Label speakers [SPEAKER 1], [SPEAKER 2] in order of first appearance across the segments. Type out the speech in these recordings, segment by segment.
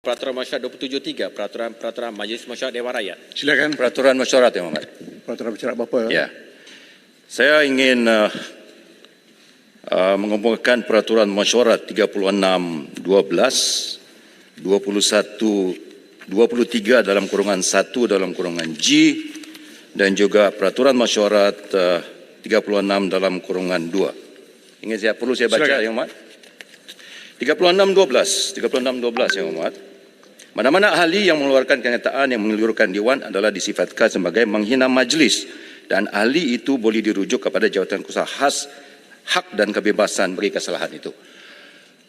[SPEAKER 1] Peraturan Mesyuarat 273, Peraturan Majlis Mesyuarat Dewan Rakyat.
[SPEAKER 2] Silakan.
[SPEAKER 3] Peraturan mesyuarat, Yang Hormat.
[SPEAKER 2] Peraturan mesyuarat berapa?
[SPEAKER 3] Ya. Saya ingin mengumpulkan peraturan mesyuarat 36/12, 23 dalam kurungan 1 dalam kurungan G, dan juga peraturan mesyuarat 36 dalam kurungan 2. Perlu saya baca,
[SPEAKER 2] Silakan.
[SPEAKER 3] Yang Hormat? 36/12, Yang Hormat. Mana-mana ahli yang mengeluarkan kenyataan yang mengelurkan Dewan adalah disifatkan sebagai menghina majlis, dan ahli itu boleh dirujuk kepada jawatankuasa khas hak dan kebebasan bagi kesalahan itu.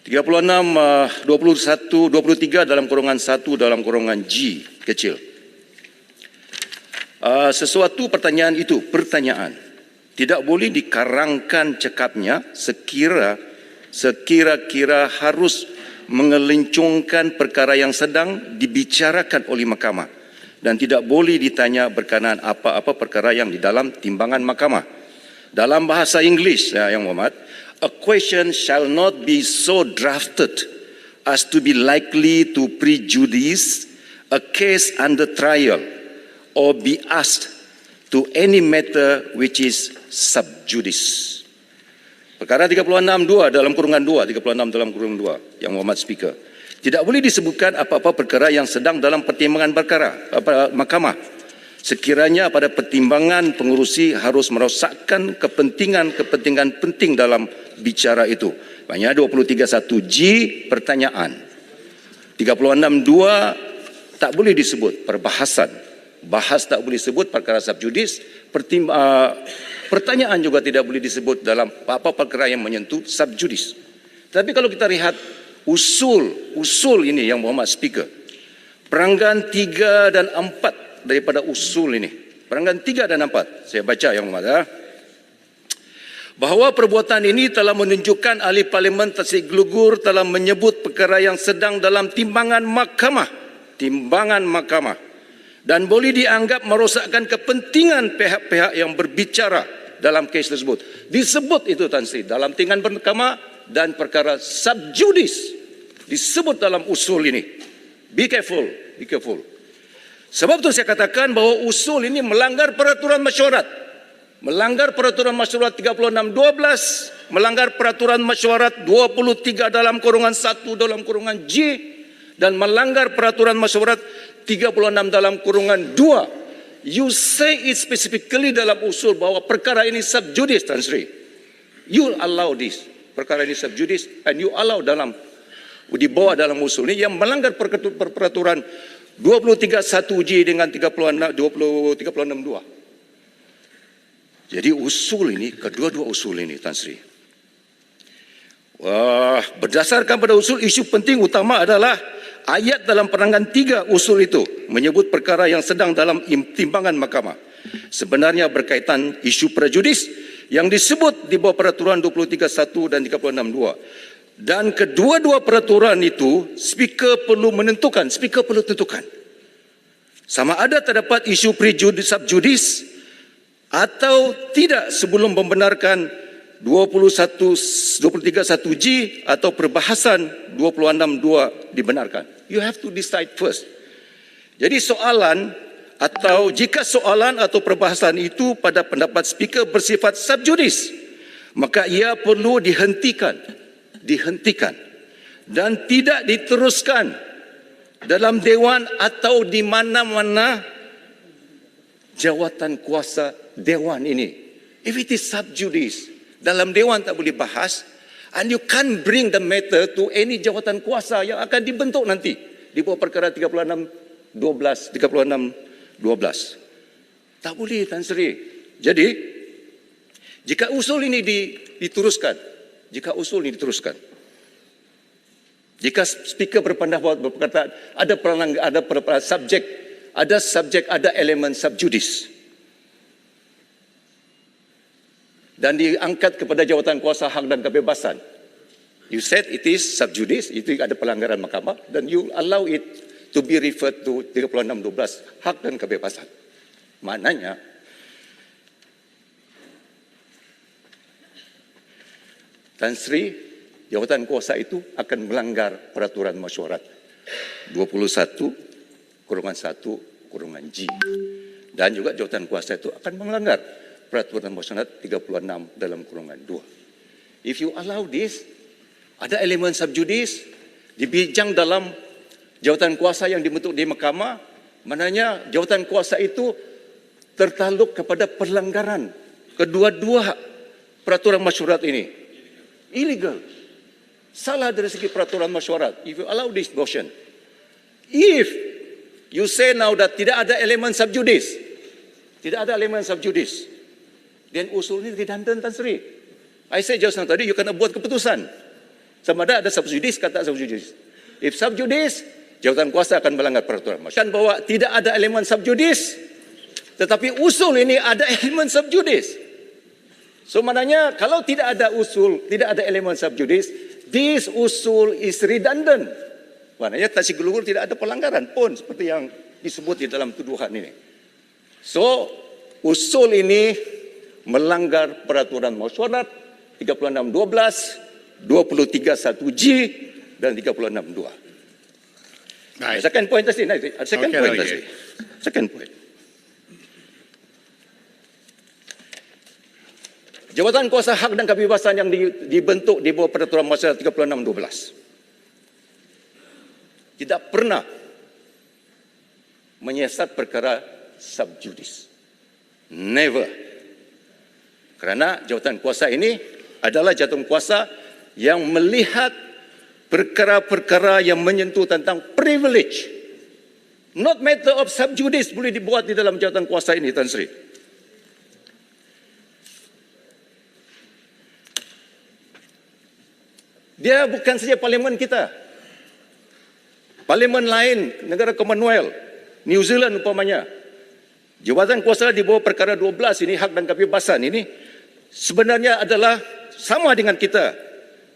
[SPEAKER 3] 23 dalam kurungan 1 dalam kurungan G kecil. Sesuatu pertanyaan itu, pertanyaan, tidak boleh dikarangkan cekapnya sekira-kira harus mengelincungkan perkara yang sedang dibicarakan oleh mahkamah, dan tidak boleh ditanya berkenaan apa-apa perkara yang di dalam timbangan mahkamah. Dalam bahasa Inggeris, Yang Hormat, a question shall not be so drafted as to be likely to prejudice a case under trial or be asked to any matter which is sub judice. Perkara 36.2 dalam kurungan 2, 36 dalam kurungan 2, Yang Hormat Speaker. Tidak boleh disebutkan apa-apa perkara yang sedang dalam pertimbangan mahkamah. Sekiranya pada pertimbangan pengurusi harus merosakkan kepentingan penting dalam bicara itu. Maknanya 23.1G pertanyaan. 36.2 tak boleh disebut perbahasan. Bahas tak boleh disebut perkara subjudis. Pertanyaan juga tidak boleh disebut dalam apa perkara yang menyentuh subjudis. Tapi kalau kita lihat usul ini, Yang Hormat Speaker, peranggan 3 dan 4 daripada usul ini. Peranggan 3 dan 4, saya baca, Yang Hormat. Bahawa perbuatan ini telah menunjukkan ahli parlimen Tasik Gelugur telah menyebut perkara yang sedang dalam timbangan mahkamah, dan boleh dianggap merosakkan kepentingan pihak-pihak yang berbicara dalam kes tersebut. Disebut itu, Tan Sri, dalam timbangan mahkamah dan perkara subjudis disebut dalam usul ini. Be careful. Sebab itu saya katakan bahawa usul ini melanggar peraturan mesyuarat. Melanggar peraturan mesyuarat 36/12, melanggar peraturan mesyuarat 23 dalam kurungan 1 dalam kurungan G, dan melanggar peraturan mesyuarat 36 dalam kurungan 2. You say it specifically dalam usul bahawa perkara ini subjudis, Tan Sri. You allow this. Perkara ini subjudis, and you allow dibawa dalam usul ini yang melanggar peraturan 23.1G dengan 36.2. Jadi usul ini, kedua-dua usul ini, Tan Sri, berdasarkan pada usul, isu penting utama adalah ayat dalam peranggan 3 usul itu menyebut perkara yang sedang dalam timbangan mahkamah. Sebenarnya berkaitan isu prejudis yang disebut di bawah peraturan 23.1 dan 36.2. Dan kedua-dua peraturan itu, Speaker perlu tentukan sama ada terdapat isu prejudis subjudis atau tidak sebelum membenarkan 23.1G atau perbahasan 26.2 dibenarkan. You have to decide first. Jadi jika soalan atau perbahasan itu pada pendapat Speaker bersifat subjudis, maka ia perlu dihentikan dan tidak diteruskan dalam Dewan atau di mana-mana jawatan kuasa Dewan ini. If it is subjudis, dalam Dewan tak boleh bahas, and you can't bring the matter to any jawatan kuasa yang akan dibentuk nanti di bawah perkara 36.12. Tak boleh, Tan Sri. Jadi, jika usul ini diteruskan, jika Speaker berkata ada elemen subjudis dan diangkat kepada jawatan kuasa hak dan kebebasan. You said it is subjudis, itu ada pelanggaran mahkamah, dan you allow it to be referred to 36.12, hak dan kebebasan. Maknanya, Tan Sri, jawatan kuasa itu akan melanggar peraturan mesyuarat. 21/1/G. Dan juga jawatan kuasa itu akan melanggar peraturan masyarakat 36 dalam kurungan 2. If you allow this, ada elemen subjudis dibijang dalam jawatan kuasa yang dibentuk di mahkamah, maknanya jawatan kuasa itu tertaluk kepada pelanggaran kedua-dua peraturan masyarakat ini. Illegal. Salah dari segi peraturan masyarakat. If you allow this motion. If you say now that tidak ada elemen subjudis, then usul ini redundant, Tan Sri. I say just now tadi, you kena buat keputusan. Sama ada subjudis, kata subjudis. If subjudis, jawatan kuasa akan melanggar peraturan masyarakat. Kan bahwa tidak ada elemen subjudis, tetapi usul ini ada elemen subjudis. So maknanya kalau tidak ada usul, tidak ada elemen subjudis, this usul is redundant. Maknanya taksi gelugur tidak ada pelanggaran pun seperti yang disebut di dalam tuduhan ini. So usul ini melanggar peraturan masyarakat 36.12, 23.1G dan 36.2.
[SPEAKER 2] Baik.
[SPEAKER 3] Second point tadi, second
[SPEAKER 2] Okey
[SPEAKER 3] point
[SPEAKER 2] lagi.
[SPEAKER 3] tadi. Second point. Jawatan kuasa hak dan kebebasan yang dibentuk di bawah peraturan masyarakat 36.12 tidak pernah menyiasat perkara subjudis. Never. Kerana jawatan kuasa ini adalah jawatan kuasa yang melihat perkara-perkara yang menyentuh tentang privilege. Not matter of subjudis boleh dibuat di dalam jawatan kuasa ini, Tan Sri. Dia bukan saja parlimen kita. Parlimen lain, negara Commonwealth, New Zealand umpamanya. Jawatan kuasa di bawah perkara 12 ini, hak dan kebebasan ini, sebenarnya adalah sama dengan kita.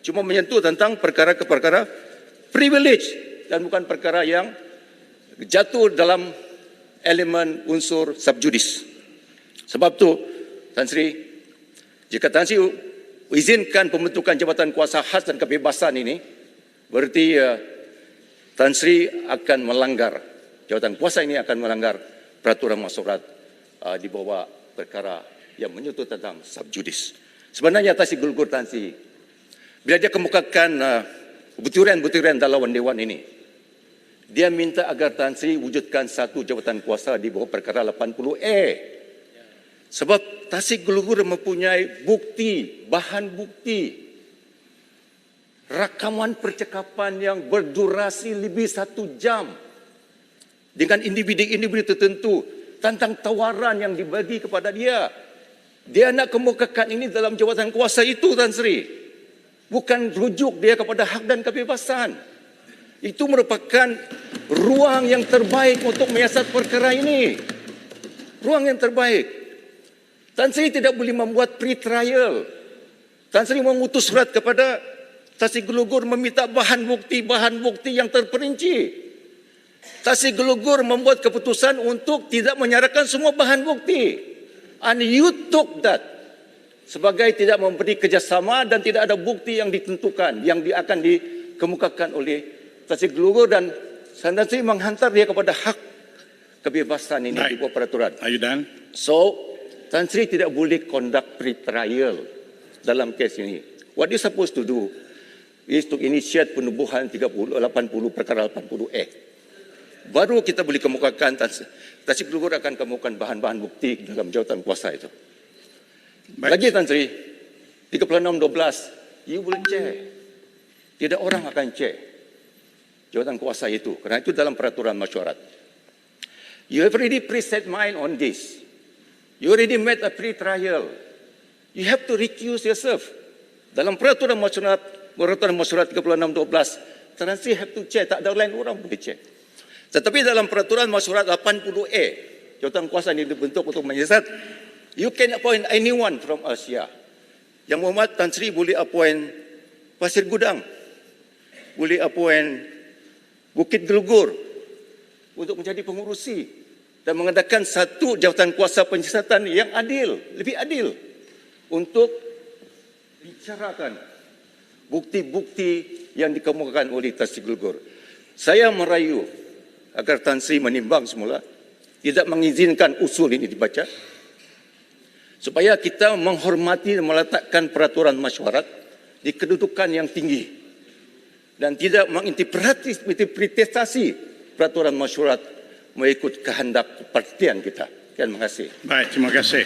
[SPEAKER 3] Cuma menyentuh tentang perkara-perkara privilege dan bukan perkara yang jatuh dalam elemen unsur subjudis. Sebab tu, Tan Sri, jika Tan Sri izinkan pembentukan jabatan kuasa khas dan kebebasan ini, berarti Tan Sri akan melanggar, jawatan kuasa ini akan melanggar peraturan masyarakat di bawah perkara yang menyentuh tentang subjudis. Sebenarnya Tan Sri Gulgur Tan Sri, bila dia kemukakan butiran-butiran dalam Dewan ini, dia minta agar Tan Sri wujudkan satu jawatan kuasa di bawah perkara 80A. Sebab Tan Sri Gulgur mempunyai bukti, bahan bukti, rakaman percakapan yang berdurasi lebih 1 jam dengan individu-individu tertentu tentang tawaran yang dibagi kepada dia. Dia nak kemukakan ini dalam jawatan kuasa itu, Tan Sri. Bukan rujuk dia kepada hak dan kebebasan. Itu merupakan ruang yang terbaik untuk menyiasat perkara ini. Ruang yang terbaik. Tan Sri tidak boleh membuat pre-trial. Tan Sri mengutus surat kepada Tan Sri Gulgur meminta bahan bukti yang terperinci. Tan Sri Gulgur membuat keputusan untuk tidak menyerahkan semua bahan bukti. And you took that sebagai tidak memberi kerjasama dan tidak ada bukti yang ditentukan yang akan dikemukakan oleh Tan Sri Gulgur, dan Tan Sri menghantar dia kepada hak kebebasan ini di bawah peraturan.
[SPEAKER 2] Are you done?
[SPEAKER 3] So, Tan Sri tidak boleh conduct pre-trial dalam kes ini. What you supposed to do is to initiate penubuhan 80 perkara 80A. Baru kita boleh kemukakan, Tan Sri Gulgur akan kemukakan bahan-bahan bukti dalam jawatan kuasa itu. Lagi Tan Sri, 36.12, you will check. Tidak orang akan cek jawatan kuasa itu, kerana itu dalam peraturan masyarakat. You have already preset mind on this. You already made a pre-trial. You have to recuse yourself. Dalam peraturan masyarakat 36.12, Tan Sri have to check. Tak ada lain orang boleh cek. Tetapi dalam peraturan masyarakat 80A, jawatan kuasa ini dibentuk untuk menyiasat, you can appoint anyone from us here. Yang Muhammad Tan Sri boleh appoint Pasir Gudang, boleh appoint Bukit Gelugur untuk menjadi pengurusi dan mengadakan satu jawatan kuasa penyiasatan yang adil, lebih adil, untuk bicarakan bukti-bukti yang dikemukakan oleh Tan Sri Gulgur. Saya merayu agar Tan Sri menimbang semula, tidak mengizinkan usul ini dibaca, supaya kita menghormati dan meletakkan peraturan mesyuarat di kedudukan yang tinggi dan tidak menginterpretasi peraturan mesyuarat mengikut kehendak kepartian kita. Terima kasih.
[SPEAKER 2] Baik, terima kasih.